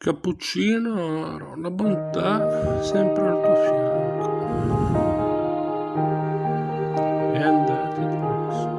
Cappuccino oro, la bontà sempre al tuo fianco. E andate di lusso.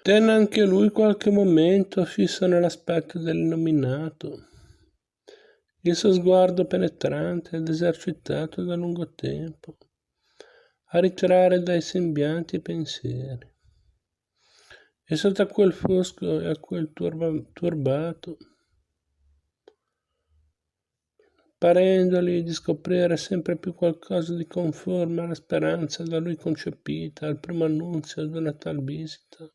Tenne anche lui qualche momento fisso nell'aspetto dell'illuminato, il suo sguardo penetrante ed esercitato da lungo tempo, a ritrarre dai sembianti i pensieri. E sotto a quel fosco e a quel turbato, parendogli di scoprire sempre più qualcosa di conforme alla speranza da lui concepita al primo annunzio di una tal visita.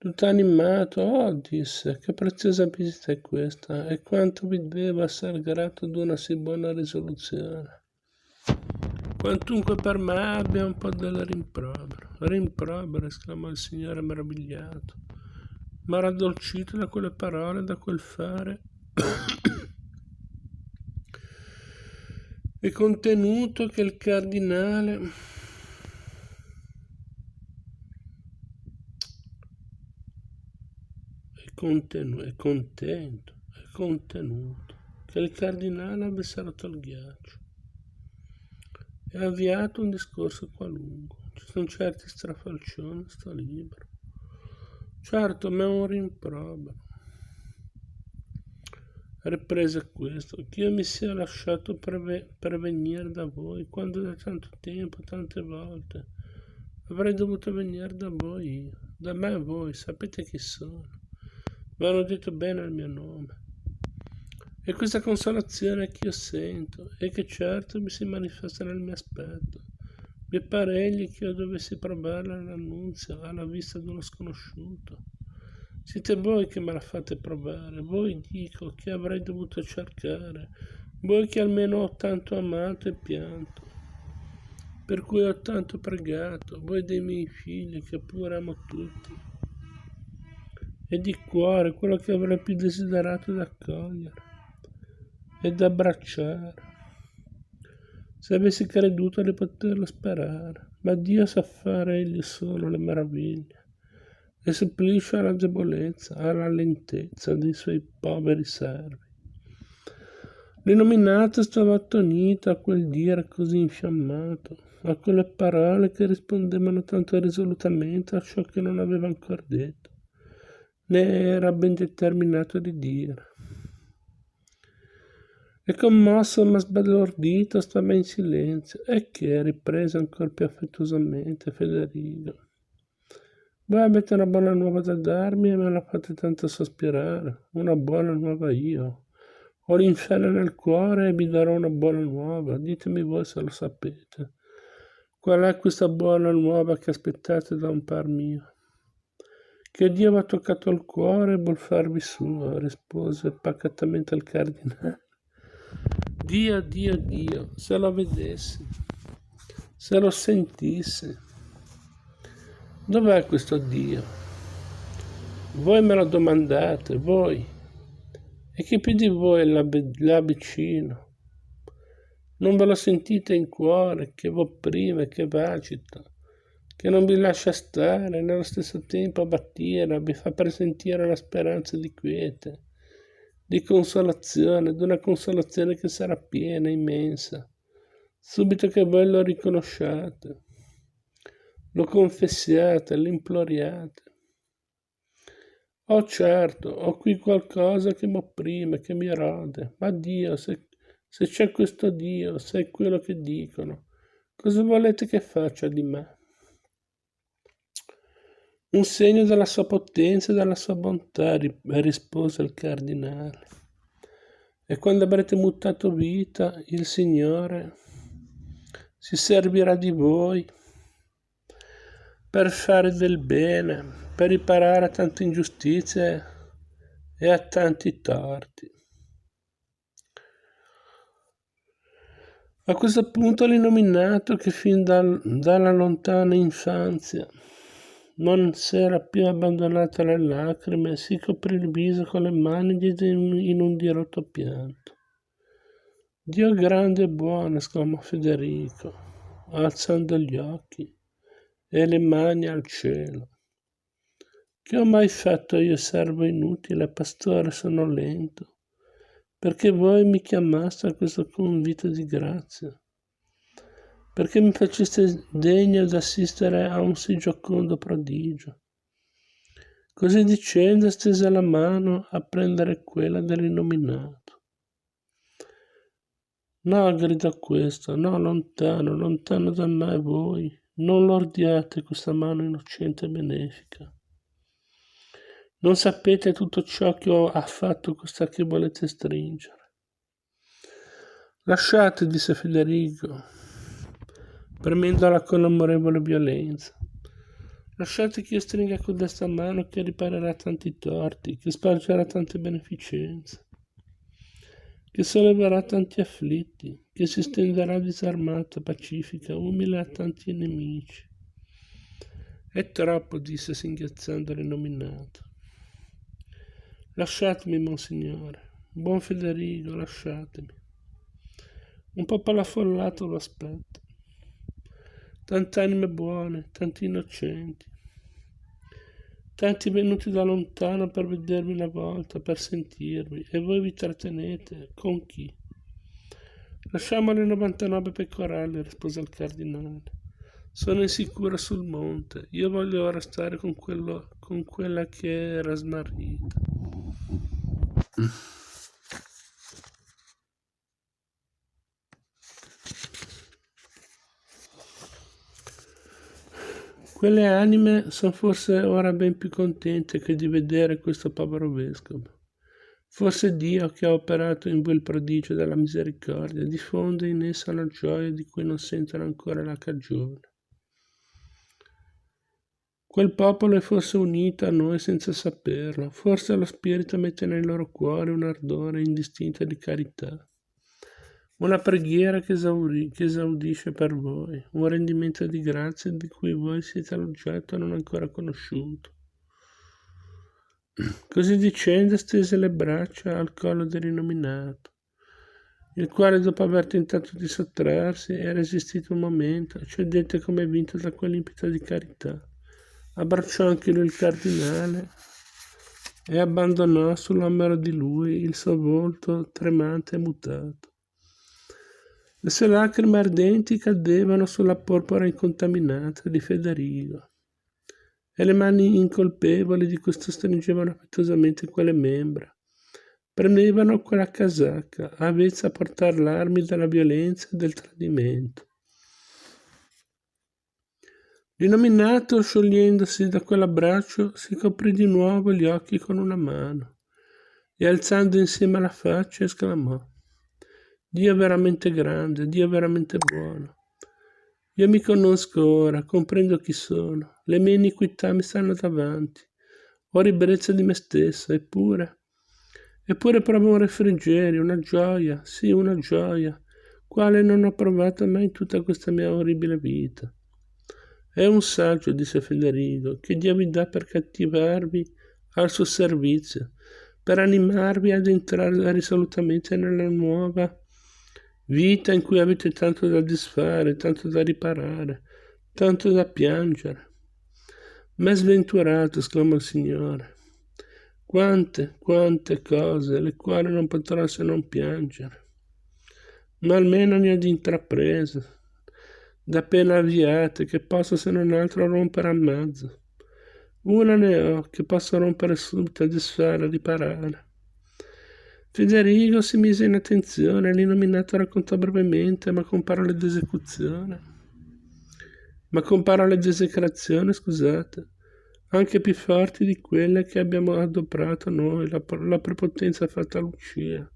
Tutto animato, oh, disse, che preziosa visita è questa, e quanto vi devo essere grato ad una sì buona risoluzione. Quantunque per me abbia un po' del rimprovero. Rimprovero, esclamò il signore meravigliato, ma raddolcito da quelle parole, da quel fare e contenuto che il cardinale è contenuto che il cardinale avesse rotto il ghiaccio e ha avviato un discorso qualunque. Ci sono certi strafalcioni, sto libero. Certo, ma è un rimprovero. Riprese questo, che io mi sia lasciato prevenire da voi, quando da tanto tempo, tante volte, avrei dovuto venire da voi io, da me voi, sapete chi sono. Mi hanno detto bene il mio nome. E questa consolazione che io sento, e che certo mi si manifesta nel mio aspetto. Vi pare egli che io dovessi provare l'annunzio alla vista di uno sconosciuto. Siete voi che me la fate provare, voi dico che avrei dovuto cercare, voi che almeno ho tanto amato e pianto, per cui ho tanto pregato, voi dei miei figli che pure amo tutti, e di cuore quello che avrei più desiderato d'accogliere ed abbracciare, se avessi creduto di poterlo sperare, ma Dio sa fare egli solo le meraviglie e supplisce alla debolezza, alla lentezza dei suoi poveri servi. L'illuminato stava attonito a quel dire così infiammato, a quelle parole che rispondevano tanto risolutamente a ciò che non aveva ancora detto, né era ben determinato di dire. E commosso ma sbalordito stava in silenzio, e che riprese ancora più affettuosamente Federico. Voi avete una buona nuova da darmi e me la fate tanto sospirare, una buona nuova io. Ho l'inferno nel cuore e vi darò una buona nuova, ditemi voi se lo sapete. Qual è questa buona nuova che aspettate da un par mio? Che Dio vi ha toccato il cuore e vuol farvi suo, rispose pacatamente il cardinale. Dio, Dio, Dio, se lo vedessi, se lo sentissi. Dov'è questo Dio? Voi me lo domandate, voi, e chi più di voi là vicino? Non ve lo sentite in cuore, che v'opprime, che v'agita? che non vi lascia stare e nello stesso tempo abbattirla, vi fa presentire la speranza di quiete, di consolazione, di una consolazione che sarà piena, immensa, subito che voi lo riconosciate, lo confessiate, lo imploriate. Oh certo, ho qui qualcosa che mi opprime, che mi erode, ma Dio, se c'è questo Dio, se è quello che dicono, cosa volete che faccia di me? Un segno della sua potenza e della sua bontà, rispose il cardinale. E quando avrete mutato vita, il Signore si servirà di voi per fare del bene, per riparare a tante ingiustizie e a tanti torti. A questo punto l'illuminato, che fin dalla lontana infanzia non s'era più abbandonato alle lacrime, si coprì il viso con le mani e diede in un dirotto pianto. Dio grande e buono, esclamò Federico, alzando gli occhi e le mani al cielo. Che ho mai fatto io, servo inutile, pastore sono lento, perché voi mi chiamaste a questo convito di grazia, perché mi faceste degno d'assistere a un sì giocondo prodigio. Così dicendo stese la mano a prendere quella dell'innominato. No, gridò questo, no, lontano, lontano da me voi, non lordiate questa mano innocente e benefica. Non sapete tutto ciò che ha fatto questa che volete stringere. Lasciate, disse Federico, premendola con amorevole violenza. Lasciate che io stringa con questa mano che riparerà tanti torti, che spargerà tante beneficenze, che solleverà tanti afflitti, che si stenderà disarmata, pacifica, umile a tanti nemici. È troppo, disse singhiozzando l'illuminato. Lasciatemi, monsignore, buon Federico, lasciatemi. Un popolo affollato lo aspetta. Tante anime buone, tanti innocenti, tanti venuti da lontano per vedervi una volta, per sentirvi, e voi vi trattenete con chi? Lasciamo le 99 pecorelle, rispose il cardinale. Sono insicura sul monte, io voglio ora stare con quella che era smarrita. Quelle anime sono forse ora ben più contente che di vedere questo povero vescovo. Forse Dio, che ha operato in voi il prodigio della misericordia, diffonde in essa la gioia di cui non sentono ancora la cagione. Quel popolo è forse unito a noi senza saperlo, forse lo Spirito mette nel loro cuore un ardore indistinto di carità. Una preghiera che esaudisce per voi, un rendimento di grazia di cui voi siete l'oggetto non ancora conosciuto. Così dicendo stese le braccia al collo dell'innominato, il quale dopo aver tentato di sottrarsi e resistito un momento, cedette come vinto da quell'impeto di carità. Abbracciò anche lui il cardinale e abbandonò sull'ombero di lui il suo volto tremante e mutato. Le sue lacrime ardenti cadevano sulla porpora incontaminata di Federico e le mani incolpevoli di questo stringevano affettuosamente quelle membra, premevano quella casacca, avvezza a portar l'armi della violenza e del tradimento. L'illuminato, sciogliendosi da quell'abbraccio, si coprì di nuovo gli occhi con una mano e alzando insieme la faccia esclamò: Dio è veramente grande, Dio è veramente buono. Io mi conosco ora, comprendo chi sono, le mie iniquità mi stanno davanti, ho ribrezza di me stesso, eppure provo un refrigerio, una gioia, sì, una gioia, quale non ho provato mai in tutta questa mia orribile vita. È un saggio, disse Federico, che Dio vi dà per cattivarvi al suo servizio, per animarvi ad entrare risolutamente nella nuova vita in cui avete tanto da disfare, tanto da riparare, tanto da piangere. M'è sventurato, esclamò il Signore. Quante cose, le quali non potrò se non piangere. Ma almeno ne ho di intraprese, da appena avviate, che posso se non altro rompere a mezzo. Una ne ho, che posso rompere subito, disfare, riparare. Federigo si mise in attenzione, l'illuminato raccontò brevemente, ma con parole d'esecuzione. Scusate, anche più forti di quelle che abbiamo adoperato noi, la prepotenza fatta a Lucia,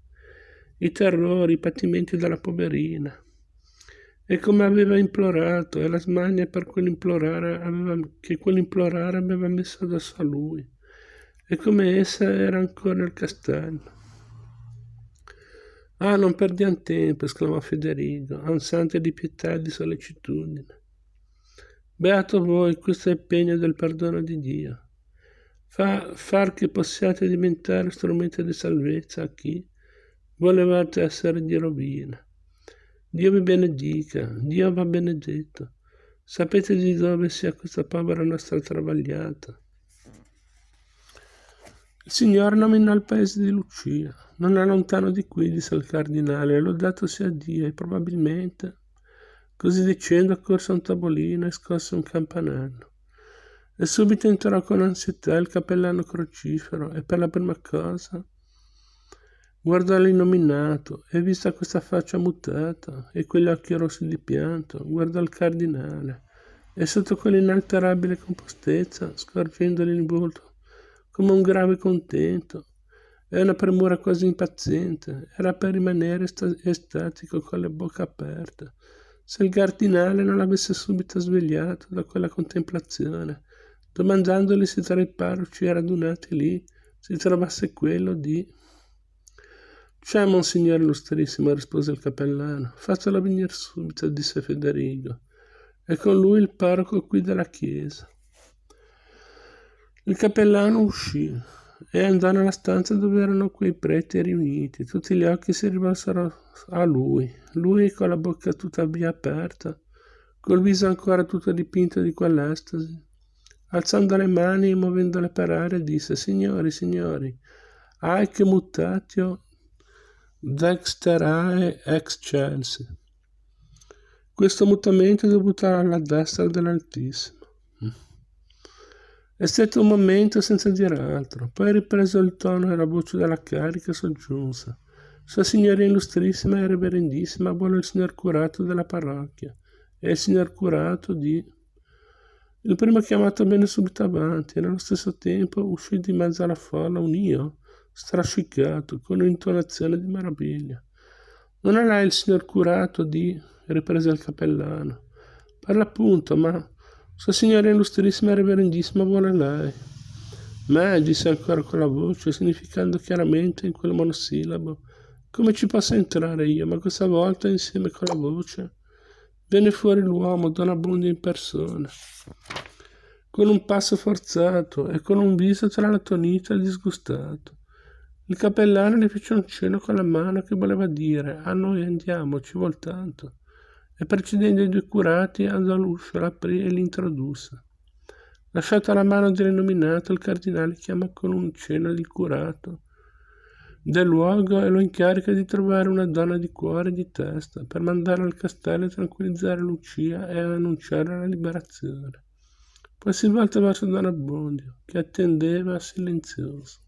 i terrori, i patimenti della poverina. E come aveva implorato, e la smania per quell'implorare aveva messo addosso a lui, e come essa era ancora nel castello. Ah, non perdiamo tempo, esclamò Federigo, ansante di pietà e di sollecitudine. Beato voi, questo è il pegno del perdono di Dio. Far che possiate diventare strumento di salvezza a chi volevate essere di rovina. Dio vi benedica, Dio va benedetto. Sapete di dove sia questa povera nostra travagliata? Il Signore nominò il paese di Lucia. Non è lontano di qui, disse il cardinale, lodato sia Dio, e probabilmente, così dicendo, accorse un tavolino e scosse un campanello. E subito entrò con ansietà il cappellano crocifero e per la prima cosa guardò l'innominato e, vista questa faccia mutata e quegli occhi rossi di pianto, guardò il cardinale e sotto quell'inalterabile compostezza, scorgendogli il volto come un grave contento e una premura quasi impaziente, era per rimanere estatico con la bocca aperta, se il cardinale non l'avesse subito svegliato da quella contemplazione, domandandogli se tra i parroci radunati lì si trovasse quello di... «C'è, monsignore illustrissimo», rispose il cappellano. «Fatelo venire subito», disse Federigo, «e con lui il parroco qui della chiesa». Il cappellano uscì e andò nella stanza dove erano quei preti riuniti. Tutti gli occhi si rivolsero a lui con la bocca tuttavia aperta, col viso ancora tutto dipinto di quell'estasi. Alzando le mani e muovendole per aria, disse: signori, haec mutatio dexterae excelsi. Questo mutamento è dovuto alla destra dell'Altissimo. È stato un momento senza dire altro, poi ripreso il tono e la voce della carica soggiunse: Sua Signoria Illustrissima e Reverendissima vuole il signor curato della parrocchia e il signor curato di... Il primo chiamato venne subito avanti e nello stesso tempo uscì di mezzo alla folla un io strascicato con un'intonazione di meraviglia. Non è lei il signor curato di... riprese il cappellano. Per l'appunto, ma... Sua Signoria Illustrissima e Reverendissima vuole lei. Me, disse ancora con la voce, significando chiaramente in quel monosillabo: come ci posso entrare io? Ma questa volta, insieme con la voce, venne fuori l'uomo, Don Abbondio in persona, con un passo forzato e con un viso tra l'attonito e il disgustato. Il cappellano le fece un cenno con la mano che voleva dire: a noi andiamo, ci vuol tanto. E precedendo i due curati andò all'uscio, l'aprì e l'introdusse. Lasciata la mano dell'illuminato, il cardinale chiama con un cenno il curato del luogo e lo incarica di trovare una donna di cuore e di testa per mandare al castello e tranquillizzare Lucia e annunciare la liberazione. Poi si volta verso Don Abbondio, che attendeva silenzioso.